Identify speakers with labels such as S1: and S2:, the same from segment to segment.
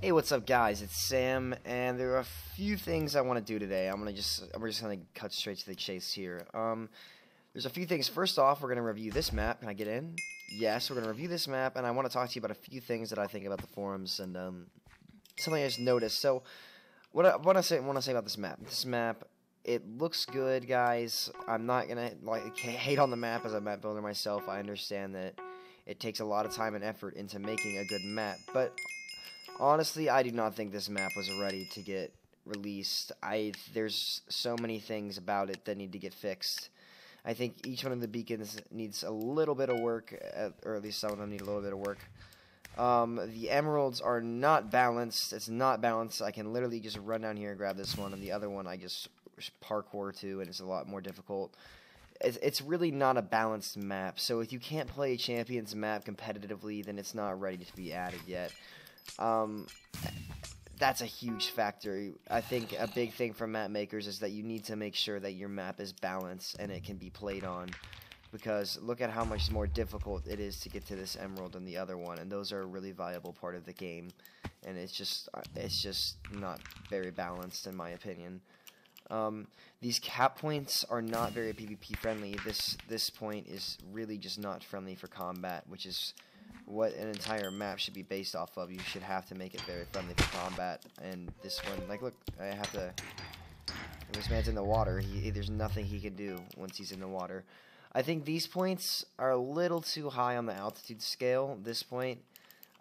S1: Hey, what's up, guys? It's Sam, and there are a few things I want to do today. We're just gonna cut straight to the chase here. There's a few things. First off, we're gonna review this map. Can I get in? Yes, we're gonna review this map, and I want to talk to you about a few things that I think about the forums and something I just noticed. So, what I want to say about this map. This map, it looks good, guys. I'm not gonna hate on the map as a map builder myself. I understand that it takes a lot of time and effort into making a good map, but honestly, I do not think this map was ready to get released. There's so many things about it that need to get fixed. I think each one of the beacons needs a little bit of work, or at least some of them need a little bit of work. The emeralds are not balanced. It's not balanced. I can literally just run down here and grab this one, and the other one I just parkour to, and it's a lot more difficult. It's really not a balanced map. So if you can't play a Champions map competitively, then it's not ready to be added yet. That's a huge factor. I think a big thing for map makers is that you need to make sure that your map is balanced and it can be played on, because look at how much more difficult it is to get to this emerald than the other one, and those are a really valuable part of the game, and it's just not very balanced in my opinion. These cap points are not very PvP friendly. This point is really just not friendly for combat, which is what an entire map should be based off of. You should have to make it very friendly for combat. And this one, like, look, I have to. This man's in the water. There's nothing he can do once he's in the water. I think these points are a little too high on the altitude scale. This point,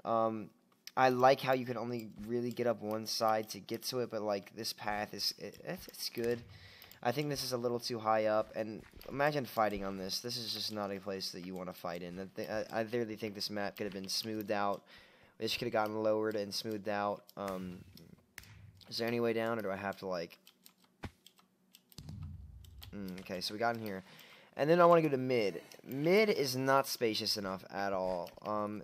S1: I like how you can only really get up one side to get to it, but like this path it's good. I think this is a little too high up, and imagine fighting on this. This is just not a place that you want to fight in. I really think this map could have been smoothed out. This could have gotten lowered and smoothed out. Is there any way down, or do I have to, like... okay, so we got in here. And then I want to go to mid. Mid is not spacious enough at all. I'm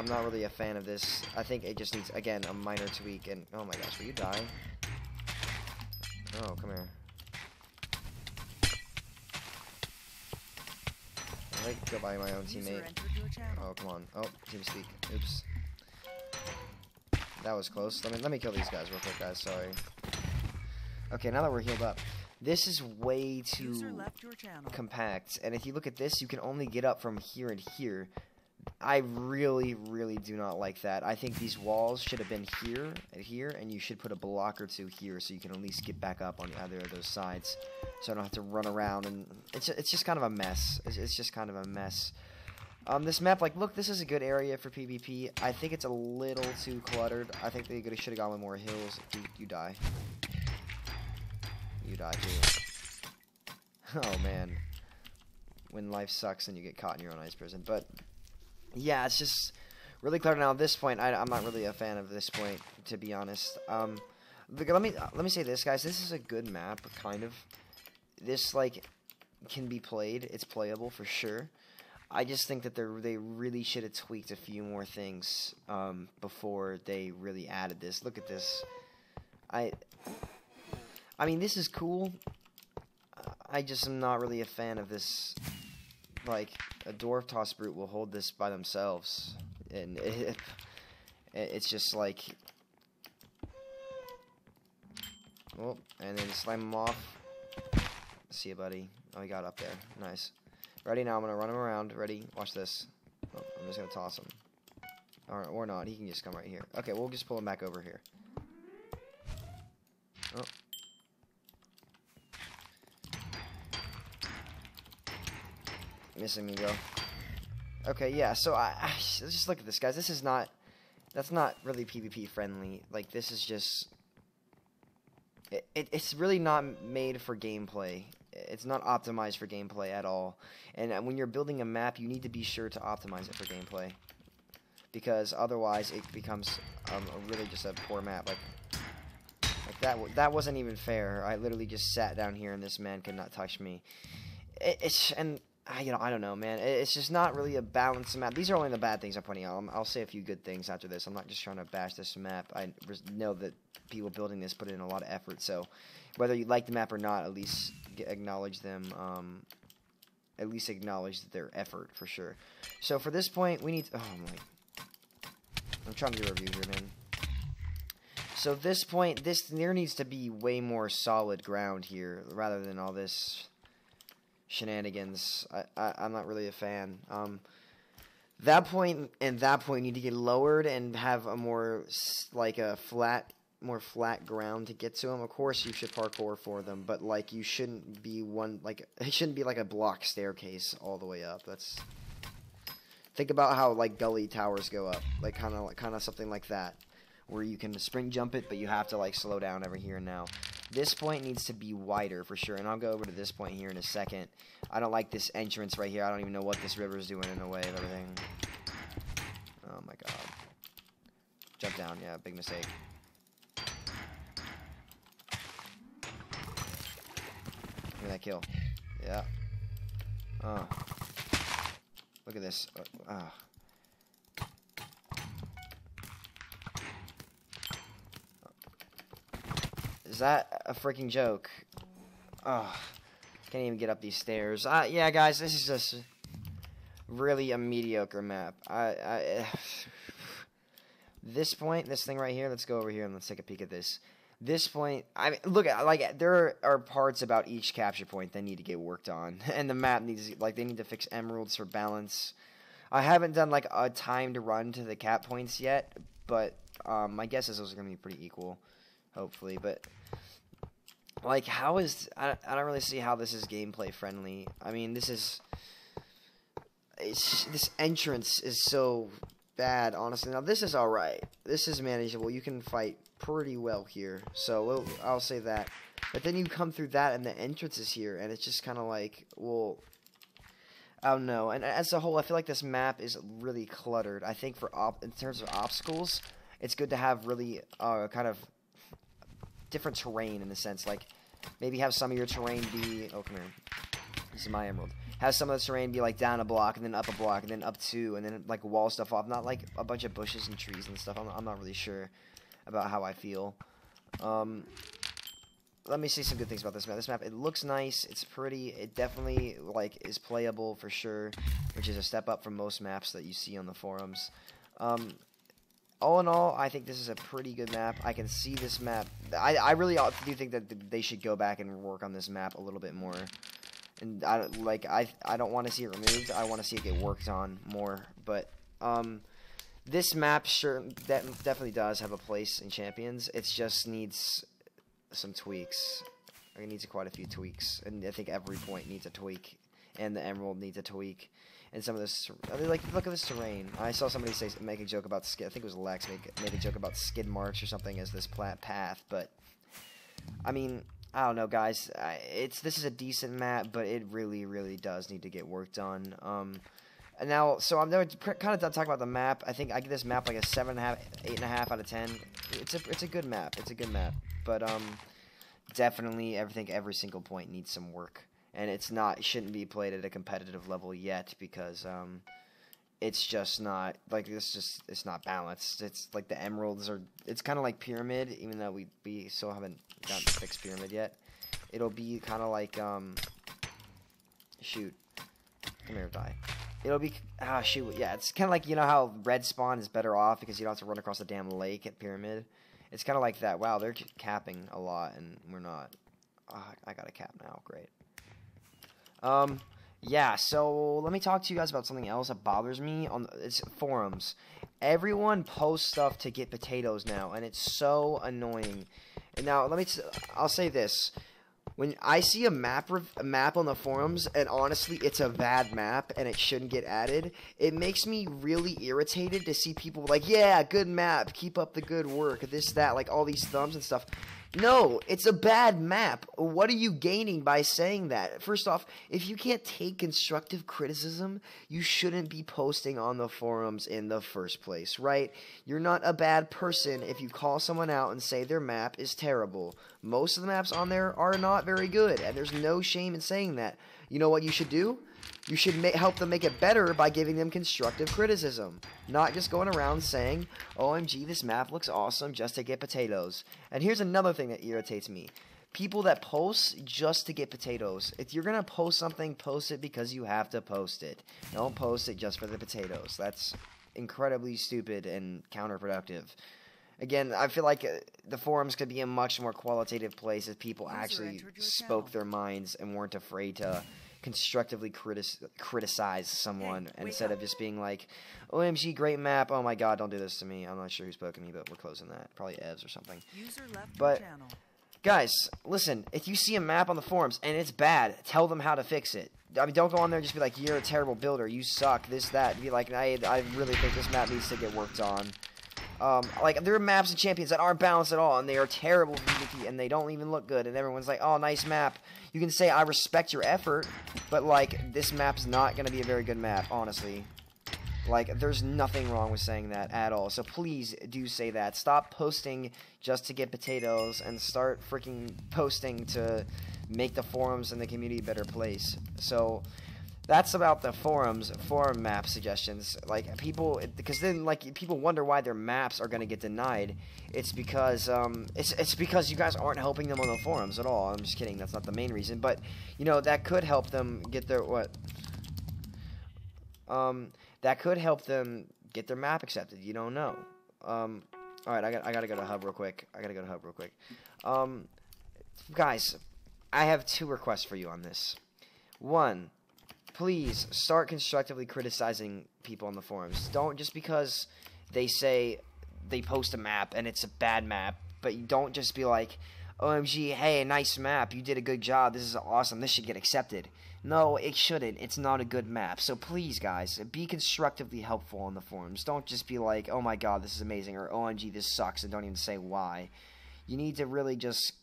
S1: not really a fan of this. I think it just needs, again, a minor tweak. And oh my gosh, will you die? Oh, come here. I might go by my own teammate. Oh, come on. Oh, TeamSpeak. Oops. That was close. Let me kill these guys real quick, guys. Sorry. Okay, now that we're healed up. This is way too compact, and if you look at this, you can only get up from here and here. I really, really do not like that. I think these walls should have been here and here, and you should put a block or two here so you can at least get back up on either of those sides, so I don't have to run around, and it's just kind of a mess. It's just kind of a mess. This map, like, look, this is a good area for PvP. I think it's a little too cluttered. I think they should have gone with more hills. You die. You die too. Oh man, when life sucks and you get caught in your own ice prison. But yeah, it's just really cluttered now. At this point, I'm not really a fan of this point, to be honest. Let me say this, guys. This is a good map, kind of. This like can be played. It's playable for sure. I just think that they really should have tweaked a few more things before they really added this. Look at this. I mean, this is cool. I just am not really a fan of this. Like, a Dwarf Toss Brute will hold this by themselves. And it's just like... Oh, and then slam him off. See you, buddy. Oh, he got up there. Nice. Ready? Now I'm going to run him around. Ready? Watch this. Oh, I'm just going to toss him. Or not. He can just come right here. Okay, we'll just pull him back over here. Oh. Missing me, bro. Okay, yeah, so let's just look at this, guys. That's not really PvP friendly. Like, this is just, it's really not made for gameplay. It's not optimized for gameplay at all. And when you're building a map, you need to be sure to optimize it for gameplay, because otherwise it becomes really just a poor map. Like that wasn't even fair. I literally just sat down here and this man could not touch me. I don't know, man. It's just not really a balanced map. These are only the bad things I'm pointing out. I'll say a few good things after this. I'm not just trying to bash this map. I know that people building this put in a lot of effort. So whether you like the map or not, at least acknowledge them. At least acknowledge their effort for sure. So for this point, we need. Oh my! I'm trying to do a review here, man. So this point, there needs to be way more solid ground here, rather than all this shenanigans. I'm not really a fan. That point and that point need to get lowered and have a more, like, more flat ground to get to them. Of course, you should parkour for them, but, like, you shouldn't be it shouldn't be like a block staircase all the way up. Think about how, like, gully towers go up, like kind of something like that, where you can spring jump it, but you have to, like, slow down every here and now. This point needs to be wider for sure, and I'll go over to this point here in a second. I don't like this entrance right here. I don't even know what this river is doing in the way of everything. Oh my god. Jump down, yeah, big mistake. Look at that kill. Yeah. Oh. Look at this. Is that a freaking joke? Oh. Can't even get up these stairs. Yeah, guys, this is just really a mediocre map. This point, this thing right here, let's go over here and let's take a peek at this. This point, I mean, look at, like, there are parts about each capture point that need to get worked on, and the map needs, like, they need to fix emeralds for balance. I haven't done, like, a timed run to the cap points yet, but my guess is those are gonna be pretty equal, hopefully. But, like, how is I don't really see how this is gameplay friendly. I mean, this entrance is so bad, honestly. Now this is all right. This is manageable. You can fight pretty well here, so I'll say that. But then you come through that, and the entrance is here, and it's just kind of like, well, I don't know. And as a whole, I feel like this map is really cluttered. I think in terms of obstacles, it's good to have really kind of different terrain in a sense. Like maybe have some of your terrain be. Oh, come here. This is my emerald. Have some of the terrain be like down a block, and then up a block, and then up two, and then like wall stuff off. Not like a bunch of bushes and trees and stuff. I'm not really sure about how I feel. Let me say some good things about this map. This map, it looks nice. It's pretty. It definitely like is playable for sure, which is a step up from most maps that you see on the forums. All in all, I think this is a pretty good map. I can see this map. I really do think that they should go back and work on this map a little bit more. And I don't want to see it removed. I want to see it get worked on more. But this map definitely does have a place in Champions. It just needs some tweaks. It needs quite a few tweaks, and I think every point needs a tweak, and the emerald needs a tweak. And some of this, like, look at this terrain. I saw somebody make a joke about skid. I think it was Lex made a joke about skid marks or something as this path. But I mean, I don't know, guys. This is a decent map, but it really, really does need to get worked on. And now, so I'm kind of done talking about the map. I think I give this map like a 7.5, 8.5 out of 10. It's a good map. It's a good map, but definitely every single point needs some work. And it shouldn't be played at a competitive level yet because it's just not like it's not balanced. It's like the emeralds it's kind of like Pyramid, even though we still haven't gotten to fix Pyramid yet. It'll be kind of like shoot, come here, die. It'll be shoot, yeah. It's kind of like, you know how red spawn is better off because you don't have to run across the damn lake at Pyramid. It's kind of like that. Wow, they're capping a lot and we're not. I got a cap now. Great. Yeah, so let me talk to you guys about something else that bothers me it's forums. Everyone posts stuff to get potatoes now, and it's so annoying. And now I'll say this. When I see a map on the forums, and honestly, it's a bad map, and it shouldn't get added, it makes me really irritated to see people like, yeah, good map, keep up the good work, this, that, like all these thumbs and stuff. No, it's a bad map. What are you gaining by saying that? First off, if you can't take constructive criticism, you shouldn't be posting on the forums in the first place, right? You're not a bad person if you call someone out and say their map is terrible. Most of the maps on there are not very good, and there's no shame in saying that. You know what you should do? You should help them make it better by giving them constructive criticism. Not just going around saying, OMG, this map looks awesome just to get potatoes. And here's another thing that irritates me. People that post just to get potatoes. If you're going to post something, post it because you have to post it. Don't post it just for the potatoes. That's incredibly stupid and counterproductive. Again, I feel like the forums could be a much more qualitative place if people actually spoke their minds and weren't afraid to constructively criticize someone instead of just being like, OMG, great map, oh my god, don't do this to me. I'm not sure who's poking me, but we're closing that. Probably Evs or something. But, guys, listen, if you see a map on the forums and it's bad, tell them how to fix it. I mean, don't go on there and just be like, you're a terrible builder, you suck, this, that. Be like, I really think this map needs to get worked on. Like, there are maps and champions that aren't balanced at all, and they are terrible PvP, and they don't even look good, and everyone's like, oh, nice map. You can say, I respect your effort, but, like, this map's not going to be a very good map, honestly. Like, there's nothing wrong with saying that at all, so please do say that. Stop posting just to get potatoes, and start freaking posting to make the forums and the community a better place. So that's about the forum map suggestions. Like, people, because then, like, people wonder why their maps are going to get denied. It's because, it's because you guys aren't helping them on the forums at all. I'm just kidding, that's not the main reason. But, you know, that could help them get their, that could help them get their map accepted. You don't know. Alright, I gotta go to Hub real quick. Guys, I have 2 requests for you on this. 1, please start constructively criticizing people on the forums. Don't just because they say they post a map and it's a bad map, but you don't just be like, OMG, hey, nice map, you did a good job, this is awesome, this should get accepted. No, it shouldn't. It's not a good map. So please, guys, be constructively helpful on the forums. Don't just be like, oh my god, this is amazing, or OMG, this sucks, and don't even say why. You need to really just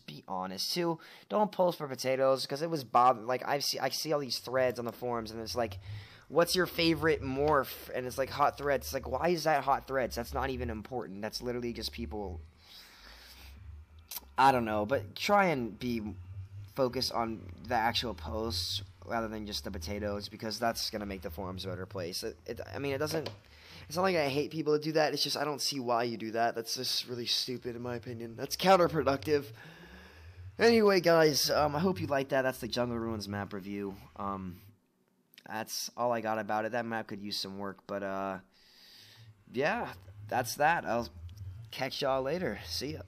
S1: be honest. 2, don't post for potatoes, because it was like, I see all these threads on the forums, and it's like, what's your favorite morph? And it's like hot threads. It's like, why is that hot threads? That's not even important. That's literally just people, I don't know, but try and be focused on the actual posts rather than just the potatoes, because that's going to make the forums a better place. I mean, it's not like I hate people that do that. It's just I don't see why you do that. That's just really stupid in my opinion. That's counterproductive. Anyway, guys, I hope you liked that. That's the Jungle Ruins map review. That's all I got about it. That map could use some work, but yeah, that's that. I'll catch y'all later. See ya.